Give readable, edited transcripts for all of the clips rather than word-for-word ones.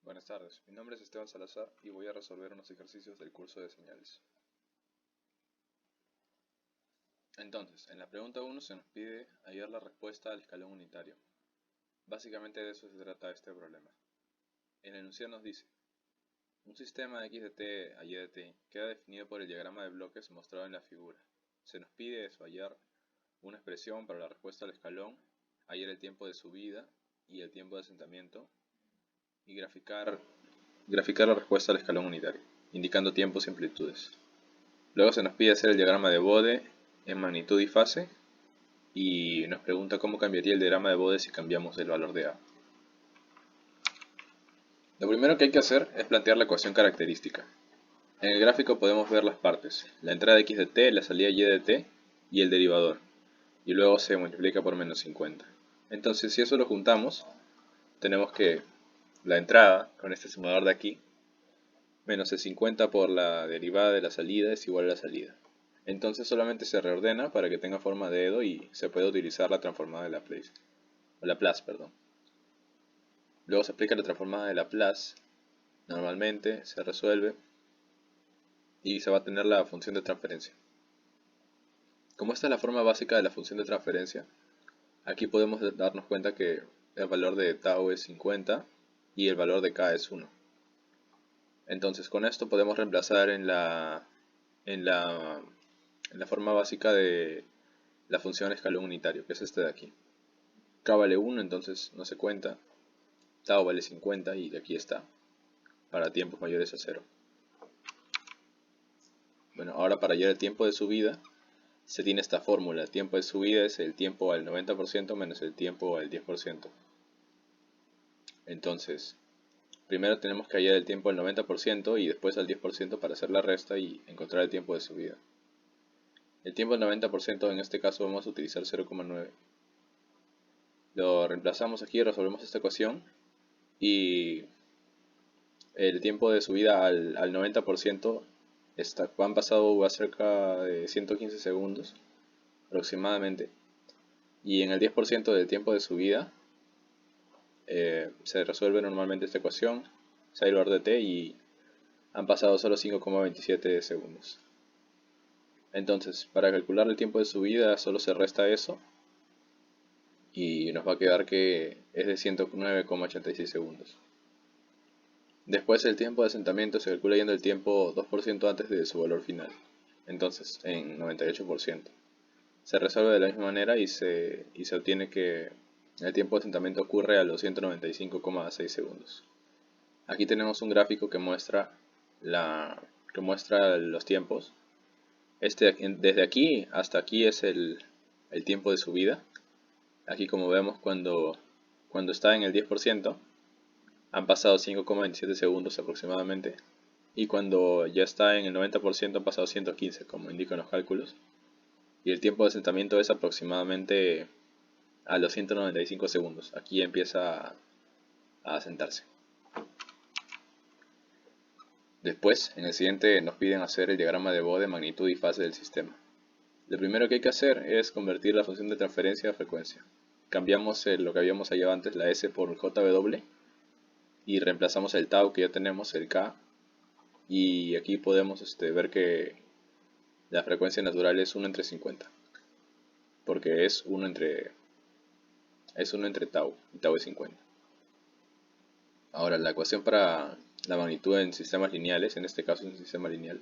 Buenas tardes, mi nombre es Esteban Salazar y voy a resolver unos ejercicios del curso de señales. Entonces, en la pregunta 1 se nos pide hallar la respuesta al escalón unitario. Básicamente de eso se trata este problema. El enunciado nos dice: un sistema de x de t a y de t queda definido por el diagrama de bloques mostrado en la figura. Se nos pide eso, hallar una expresión para la respuesta al escalón, hallar el tiempo de subida y el tiempo de asentamiento y graficar la respuesta al escalón unitario, indicando tiempos y amplitudes. Luego se nos pide hacer el diagrama de Bode en magnitud y fase y nos pregunta cómo cambiaría el diagrama de Bode si cambiamos el valor de A. Lo primero que hay que hacer es plantear la ecuación característica. En el gráfico podemos ver las partes: la entrada x de t, la salida y de t y el derivador, y luego se multiplica por menos 50. Entonces, si eso lo juntamos, tenemos que la entrada con este sumador de aquí menos el 50 por la derivada de la salida es igual a la salida. Entonces solamente se reordena para que tenga forma de dedo y se puede utilizar la transformada de Laplace. Luego se aplica la transformada de Laplace, normalmente se resuelve y se va a tener la función de transferencia. Como esta es la forma básica de la función de transferencia, aquí podemos darnos cuenta que el valor de tau es 50 y el valor de k es 1. Entonces con esto podemos reemplazar en la forma básica de la función escalón unitario, que es este de aquí. K vale 1, entonces no se cuenta. Tau vale 50 y de aquí está, para tiempos mayores a 0. Bueno, ahora para hallar el tiempo de subida, se tiene esta fórmula. El tiempo de subida es el tiempo al 90% menos el tiempo al 10%. Entonces, primero tenemos que hallar el tiempo al 90% y después al 10% para hacer la resta y encontrar el tiempo de subida. El tiempo al 90% en este caso vamos a utilizar 0,9. Lo reemplazamos aquí, resolvemos esta ecuación y el tiempo de subida al 90% han pasado a cerca de 115 segundos aproximadamente, y en el 10% del tiempo de subida se resuelve normalmente esta ecuación, psi valor de t, y han pasado solo 5,27 segundos. Entonces, para calcular el tiempo de subida solo se resta eso y nos va a quedar que es de 109,86 segundos. Después el tiempo de asentamiento se calcula yendo el tiempo 2% antes de su valor final, entonces en 98%. Se resuelve de la misma manera y se obtiene que el tiempo de asentamiento ocurre a los 195,6 segundos. Aquí tenemos un gráfico que muestra los tiempos. Desde aquí hasta aquí es el tiempo de subida. Aquí, como vemos, cuando está en el 10%, han pasado 5,27 segundos aproximadamente, y cuando ya está en el 90% han pasado 115, como indican los cálculos, y el tiempo de asentamiento es aproximadamente a los 195 segundos. Aquí empieza a asentarse. Después, en el siguiente, nos piden hacer el diagrama de Bode, magnitud y fase del sistema. Lo primero que hay que hacer es convertir la función de transferencia a frecuencia. Cambiamos lo que habíamos hallado antes, la S por JW, y reemplazamos el tau que ya tenemos, el K, y aquí podemos ver que la frecuencia natural es 1 entre 50, porque es 1 entre tau, y tau es 50. Ahora, la ecuación para la magnitud en sistemas lineales, en este caso es un sistema lineal,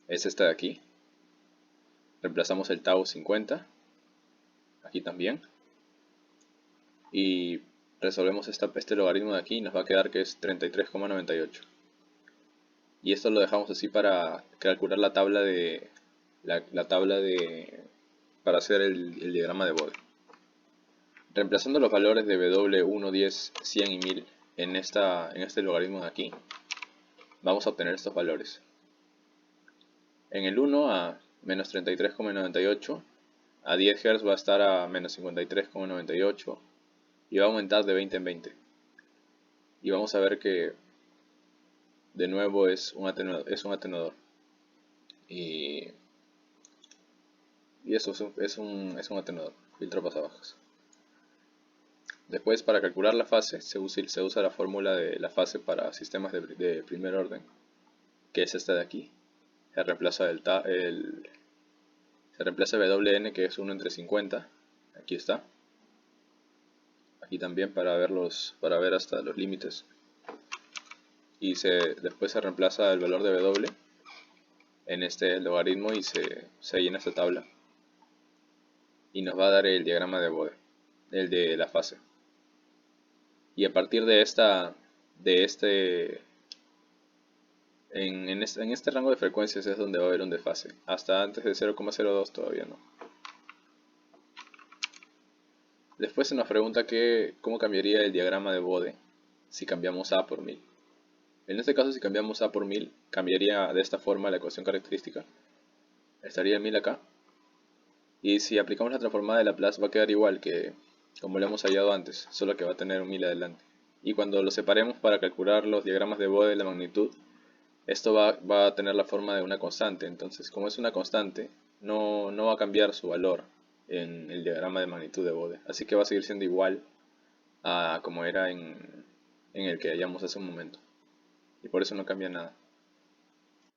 es esta de aquí. Reemplazamos el tau 50, aquí también, y resolvemos este logaritmo de aquí y nos va a quedar que es 33,98. Y esto lo dejamos así para calcular la tabla para hacer el diagrama de Bode. Reemplazando los valores de W, 1, 10, 100 y 1000 en este logaritmo de aquí, vamos a obtener estos valores. En el 1 a menos 33,98, a 10 Hz va a estar a menos 53,98 y va a aumentar de 20 en 20. Y vamos a ver que de nuevo es un atenuador. Y eso es un atenuador, filtro pasabajas. Después, para calcular la fase, se usa la fórmula de la fase para sistemas de primer orden, que es esta de aquí. Se reemplaza se reemplaza WN, que es 1/50. Aquí está. Aquí también para ver hasta los límites. Y después se reemplaza el valor de W en este logaritmo y se llena esta tabla. Y nos va a dar el diagrama de Bode, el de la fase. Y a partir de en este rango de frecuencias es donde va a haber un desfase. Hasta antes de 0,02 todavía no. Después se nos pregunta cómo cambiaría el diagrama de Bode si cambiamos A por 1000. En este caso, si cambiamos A por 1000, cambiaría de esta forma la ecuación característica. Estaría el 1000 acá. Y si aplicamos la transformada de Laplace va a quedar igual que como lo hemos hallado antes, solo que va a tener un 1000 adelante. Y cuando lo separemos para calcular los diagramas de Bode de la magnitud, esto va a tener la forma de una constante. Entonces, como es una constante, no va a cambiar su valor en el diagrama de magnitud de Bode. Así que va a seguir siendo igual a como era en el que hallamos hace un momento. Y por eso no cambia nada.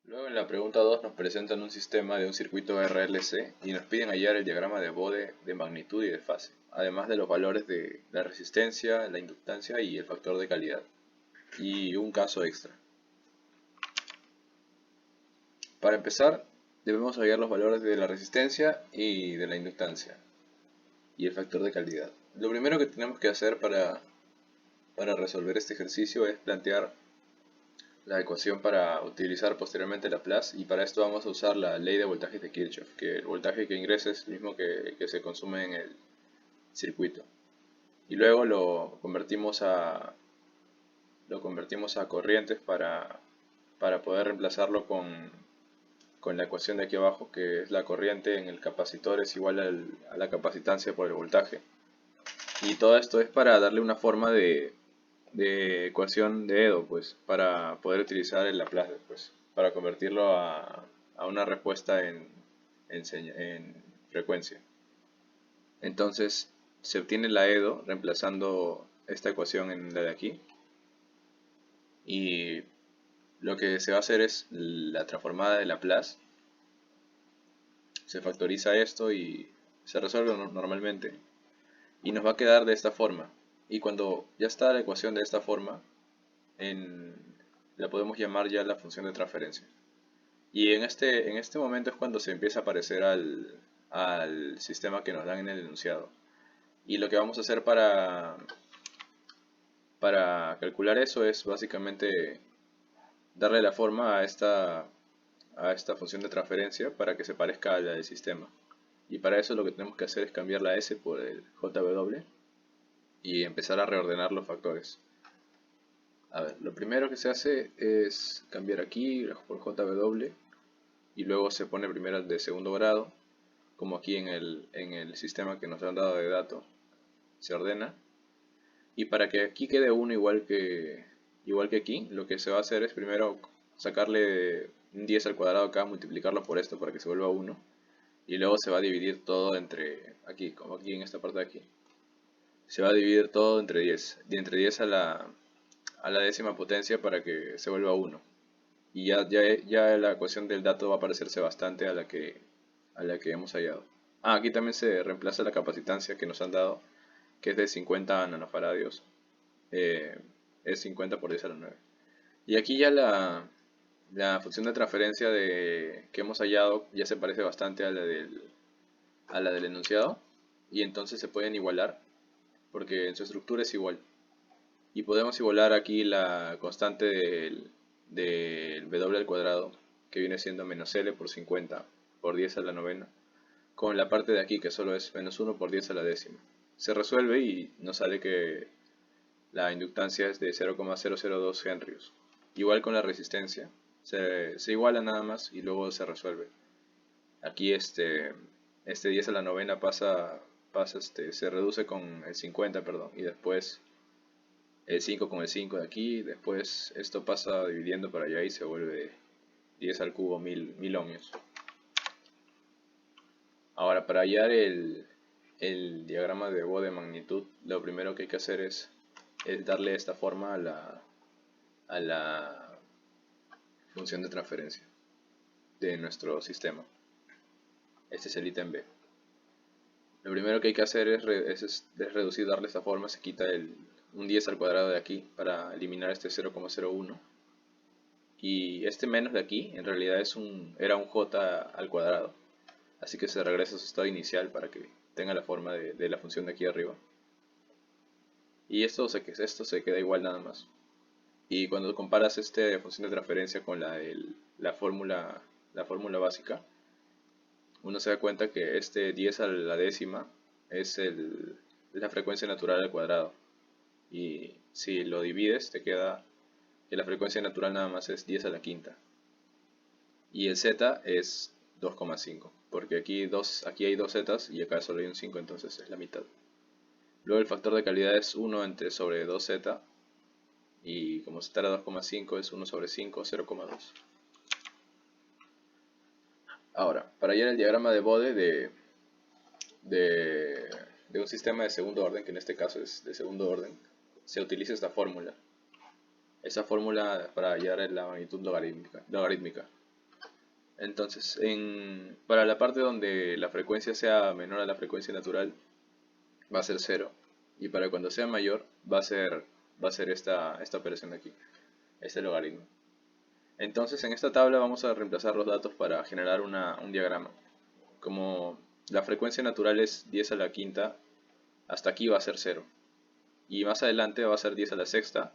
Luego en la pregunta 2 nos presentan un sistema de un circuito RLC y nos piden hallar el diagrama de Bode de magnitud y de fase, además de los valores de la resistencia, la inductancia y el factor de calidad. Y un caso extra. Para empezar, debemos hallar los valores de la resistencia y de la inductancia y el factor de calidad. Lo primero que tenemos que hacer para resolver este ejercicio es plantear la ecuación para utilizar posteriormente Laplace, y para esto vamos a usar la ley de voltajes de Kirchhoff, que el voltaje que ingresa es el mismo que se consume en el circuito. Y luego lo convertimos a corrientes para poder reemplazarlo con la ecuación de aquí abajo, que es la corriente en el capacitor es igual a la capacitancia por el voltaje. Y todo esto es para darle una forma de ecuación de Edo, pues, para poder utilizar el Laplace después, para convertirlo a una respuesta en frecuencia. Entonces se obtiene la Edo reemplazando esta ecuación en la de aquí, y lo que se va a hacer es la transformada de Laplace. Se factoriza esto y se resuelve normalmente, y nos va a quedar de esta forma. Y cuando ya está la ecuación de esta forma, la podemos llamar ya la función de transferencia. Y en este momento es cuando se empieza a parecer al sistema que nos dan en el enunciado. Y lo que vamos a hacer para calcular eso es básicamente darle la forma a esta función de transferencia para que se parezca a la del sistema. Y para eso lo que tenemos que hacer es cambiar la S por el JW y empezar a reordenar los factores. A ver, lo primero que se hace es cambiar aquí por JW y luego se pone primero el de segundo grado, como aquí en el sistema que nos han dado de dato, se ordena. Y para que aquí quede 1 igual que aquí, lo que se va a hacer es primero sacarle un 10 al cuadrado acá, multiplicarlo por esto para que se vuelva 1. Y luego se va a dividir todo entre aquí, como aquí en esta parte de aquí. Se va a dividir todo entre 10, de entre 10 a la décima potencia para que se vuelva 1. Y ya la ecuación del dato va a parecerse bastante a la que hemos hallado. Aquí también se reemplaza la capacitancia que nos han dado, que es de 50 nanofaradios. Es 50 por 10 a la 9. Y aquí ya la función de transferencia que hemos hallado ya se parece bastante a a la del enunciado. Y entonces se pueden igualar, porque en su estructura es igual. Y podemos igualar aquí la constante del W al cuadrado, que viene siendo menos L por 50 por 10 a la novena, con la parte de aquí que solo es menos 1 por 10 a la décima. Se resuelve y nos sale que la inductancia es de 0,002 henrios. Igual con la resistencia, se iguala nada más y luego se resuelve. Aquí este 10 a la novena se reduce con el 50, perdón, y después el 5 con el 5 de aquí, después esto pasa dividiendo para allá y se vuelve 10 al cubo 1000 ohmios. Ahora, para hallar el diagrama de Bode magnitud, lo primero que hay que hacer es darle esta forma a la función de transferencia de nuestro sistema. Este es el ítem B. Lo primero que hay que hacer es reducir, darle esta forma. Se quita un 10 al cuadrado de aquí para eliminar este 0,01. Y este menos de aquí en realidad era un j al cuadrado. Así que se regresa a su estado inicial para que tenga la forma de la función de aquí arriba. Y esto se queda igual nada más. Y cuando comparas esta función de transferencia con la fórmula básica, uno se da cuenta que este 10 a la décima es la frecuencia natural al cuadrado. Y si lo divides, te queda que la frecuencia natural nada más es 10 a la quinta. Y el z es 2,5, porque aquí hay dos zetas y acá solo hay un 5, entonces es la mitad. Luego el factor de calidad es 1 sobre 2z, y como z era 2,5 es 1 sobre 5, 0,2. Ahora, para hallar el diagrama de Bode de un sistema de segundo orden, que en este caso es de segundo orden, se utiliza esta fórmula. Esa fórmula para hallar la magnitud logarítmica. Entonces, para la parte donde la frecuencia sea menor a la frecuencia natural, va a ser 0. Y para cuando sea mayor, va a ser esta operación de aquí, este logaritmo. Entonces, en esta tabla vamos a reemplazar los datos para generar un diagrama. Como la frecuencia natural es 10 a la quinta, hasta aquí va a ser 0. Y más adelante va a ser 10 a la sexta.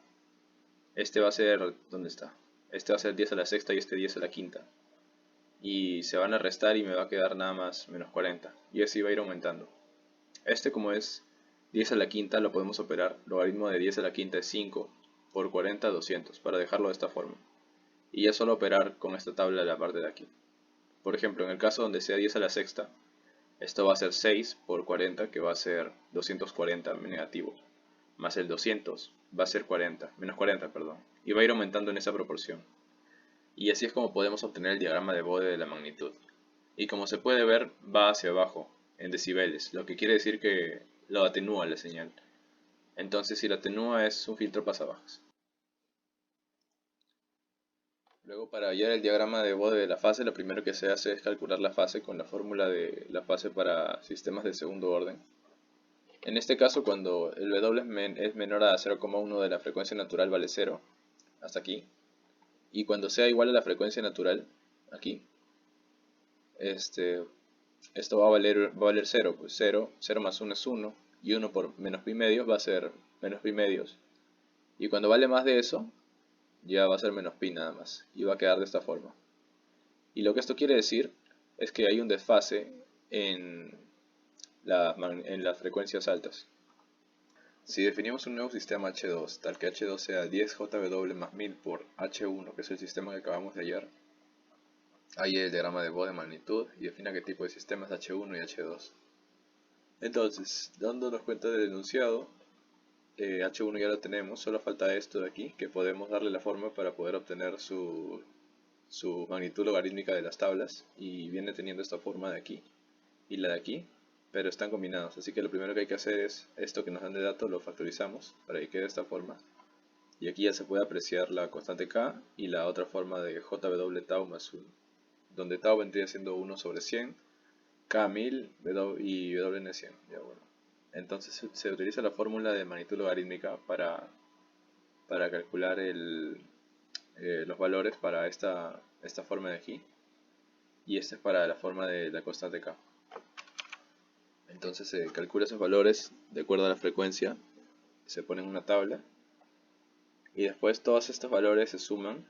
Este va a ser, ¿dónde está? Este va a ser 10 a la sexta y este 10 a la quinta. Y se van a restar y me va a quedar nada más menos 40. Y así va a ir aumentando. Este, como es 10 a la quinta, lo podemos operar. Logaritmo de 10 a la quinta es 5 por 40, 200, para dejarlo de esta forma. Y ya solo operar con esta tabla de la parte de aquí. Por ejemplo, en el caso donde sea 10 a la sexta, esto va a ser 6 por 40, que va a ser 240 negativo. Más el 200 va a ser 40, menos 40, perdón. Y va a ir aumentando en esa proporción. Y así es como podemos obtener el diagrama de Bode de la magnitud. Y como se puede ver, va hacia abajo, en decibeles, lo que quiere decir que lo atenúa la señal. Entonces, si lo atenúa, es un filtro pasabajas. Luego, para hallar el diagrama de Bode de la fase, lo primero que se hace es calcular la fase con la fórmula de la fase para sistemas de segundo orden. En este caso, cuando el W es menor a 0,1 de la frecuencia natural, vale 0, hasta aquí. Y cuando sea igual a la frecuencia natural, aquí, esto va a valer 0, pues 0 más 1 es 1, y 1 por menos pi medios va a ser menos pi medios. Y cuando vale más de eso, ya va a ser menos pi nada más, y va a quedar de esta forma. Y lo que esto quiere decir es que hay un desfase en las frecuencias altas. Si definimos un nuevo sistema H2, tal que H2 sea 10JW más 1000 por H1, que es el sistema que acabamos de hallar, hay el diagrama de Bode de magnitud y defina qué tipo de sistemas H1 y H2. Entonces, dándonos cuenta del enunciado, H1 ya lo tenemos, solo falta esto de aquí, que podemos darle la forma para poder obtener su magnitud logarítmica de las tablas, y viene teniendo esta forma de aquí y la de aquí, pero están combinados, así que lo primero que hay que hacer es esto que nos dan de datos, lo factorizamos para que quede de esta forma, y aquí ya se puede apreciar la constante K y la otra forma de JW tau más 1, donde tau vendría siendo 1 sobre 100, K 1000 y WN 100. Ya, bueno. Entonces se utiliza la fórmula de magnitud logarítmica para calcular los valores para esta forma de aquí, y esta es para la forma de la constante K. Entonces se calcula esos valores de acuerdo a la frecuencia, se pone en una tabla, y después todos estos valores se suman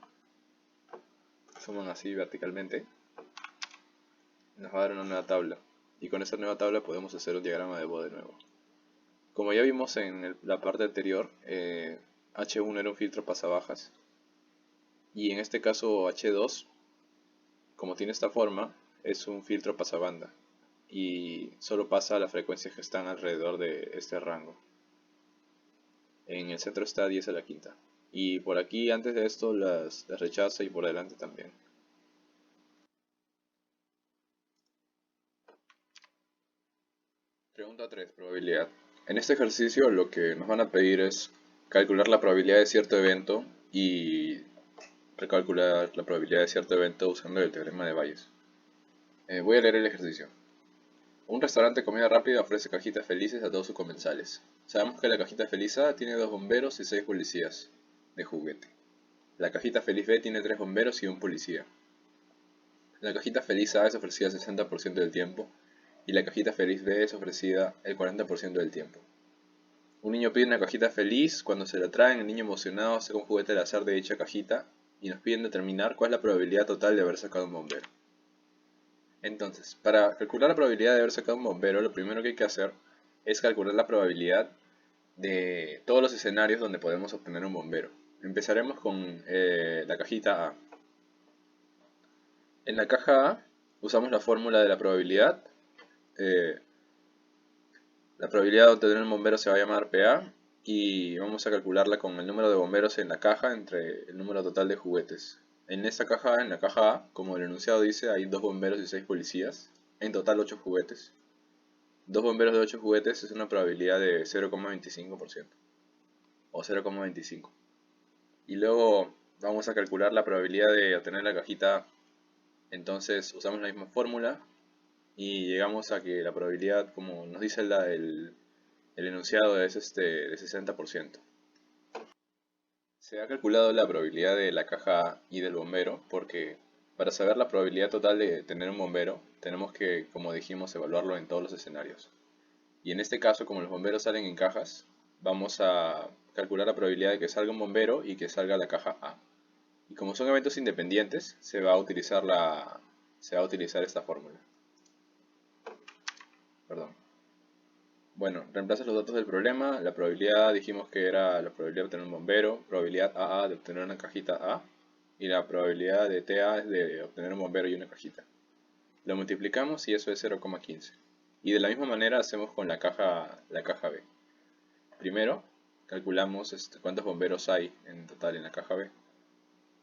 así verticalmente, nos va a dar una nueva tabla, y con esa nueva tabla podemos hacer un diagrama de Bode nuevo. Como ya vimos en la parte anterior, H1 era un filtro pasabajas, y en este caso H2, como tiene esta forma, es un filtro pasabanda, y solo pasa a las frecuencias que están alrededor de este rango. En el centro está 10 a la quinta, y por aquí antes de esto las rechaza, y por delante también. Pregunta Pregunta 3. Probabilidad. En este ejercicio lo que nos van a pedir es calcular la probabilidad de cierto evento y recalcular la probabilidad de cierto evento usando el teorema de Bayes. Voy a leer el ejercicio. Un restaurante de comida rápida ofrece cajitas felices a todos sus comensales. Sabemos que la cajita feliz A tiene 2 bomberos y 6 policías de juguete. La cajita feliz B tiene 3 bomberos y un policía. La cajita feliz A es ofrecida el 60% del tiempo y la cajita feliz B es ofrecida el 40% del tiempo. Un niño pide una cajita feliz, cuando se la traen el niño emocionado saca un juguete al azar de dicha cajita y nos piden determinar cuál es la probabilidad total de haber sacado un bombero. Entonces, para calcular la probabilidad de haber sacado un bombero, lo primero que hay que hacer es calcular la probabilidad de todos los escenarios donde podemos obtener un bombero. Empezaremos con la cajita A. En la caja A usamos la fórmula de la probabilidad. La probabilidad de obtener un bombero se va a llamar PA y vamos a calcularla con el número de bomberos en la caja entre el número total de juguetes. En esta caja, en la caja A, como el enunciado dice, hay 2 bomberos y 6 policías, en total 8 juguetes. 2 bomberos de 8 juguetes es una probabilidad de 0,25% o 0,25. Y luego vamos a calcular la probabilidad de obtener la cajita A. Entonces usamos la misma fórmula y llegamos a que la probabilidad, como nos dice el enunciado, es de 60%. Se ha calculado la probabilidad de la caja A y del bombero porque para saber la probabilidad total de tener un bombero tenemos que, como dijimos, evaluarlo en todos los escenarios. Y en este caso, como los bomberos salen en cajas, vamos a calcular la probabilidad de que salga un bombero y que salga la caja A. Y como son eventos independientes, se va a utilizar esta fórmula. Perdón. Bueno, reemplaza los datos del problema. La probabilidad dijimos que era la probabilidad de obtener un bombero, probabilidad AA de obtener una cajita A, y la probabilidad de TA es de obtener un bombero y una cajita. Lo multiplicamos y eso es 0,15. Y de la misma manera hacemos con la caja B. Primero, calculamos cuántos bomberos hay en total en la caja B.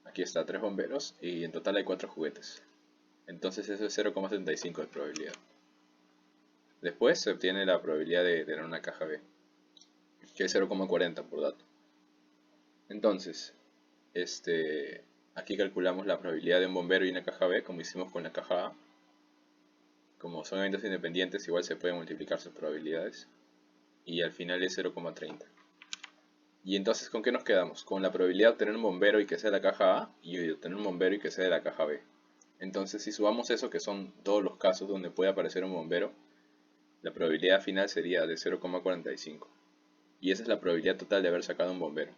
Aquí está 3 bomberos y en total hay 4 juguetes. Entonces eso es 0,75 de probabilidad. Después se obtiene la probabilidad de tener una caja B, que es 0,40 por dato. Entonces, aquí calculamos la probabilidad de un bombero y una caja B, como hicimos con la caja A. Como son eventos independientes, igual se pueden multiplicar sus probabilidades. Y al final es 0,30. Y entonces, ¿con qué nos quedamos? Con la probabilidad de obtener un bombero y que sea de la caja A, y de obtener un bombero y que sea de la caja B. Entonces, si sumamos eso, que son todos los casos donde puede aparecer un bombero, la probabilidad final sería de 0,45. Y esa es la probabilidad total de haber sacado un bombero.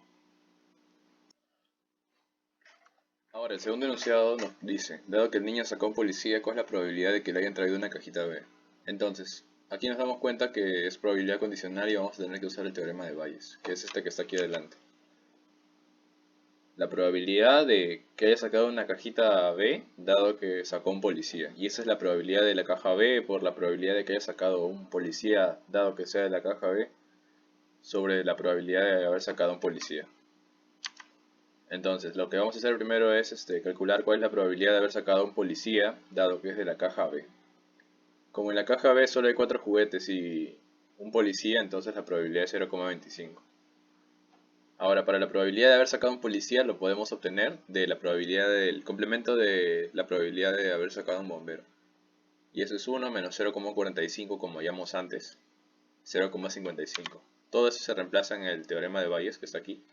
Ahora, el segundo enunciado nos dice, dado que el niño sacó un policía, ¿cuál es la probabilidad de que le hayan traído una cajita B? Entonces, aquí nos damos cuenta que es probabilidad condicional y vamos a tener que usar el teorema de Bayes, que es este que está aquí adelante. La probabilidad de que haya sacado una cajita B, dado que sacó un policía. Y esa es la probabilidad de la caja B por la probabilidad de que haya sacado un policía, dado que sea de la caja B, sobre la probabilidad de haber sacado un policía. Entonces, lo que vamos a hacer primero es calcular cuál es la probabilidad de haber sacado un policía, dado que es de la caja B. Como en la caja B solo hay 4 juguetes y un policía, entonces la probabilidad es 0,25. Ahora, para la probabilidad de haber sacado un policía lo podemos obtener de la probabilidad del complemento de la probabilidad de haber sacado un bombero. Y eso es 1 menos 0,45 como veíamos antes, 0,55. Todo eso se reemplaza en el teorema de Bayes que está aquí.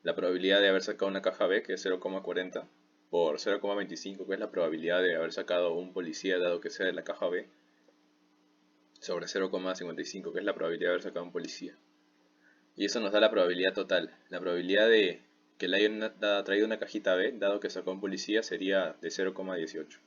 La probabilidad de haber sacado una caja B, que es 0,40, por 0,25, que es la probabilidad de haber sacado un policía dado que sea de la caja B, sobre 0,55, que es la probabilidad de haber sacado un policía. Y eso nos da la probabilidad total. La probabilidad de que le hayan traído una cajita B, dado que sacó un policía, sería de 0,18.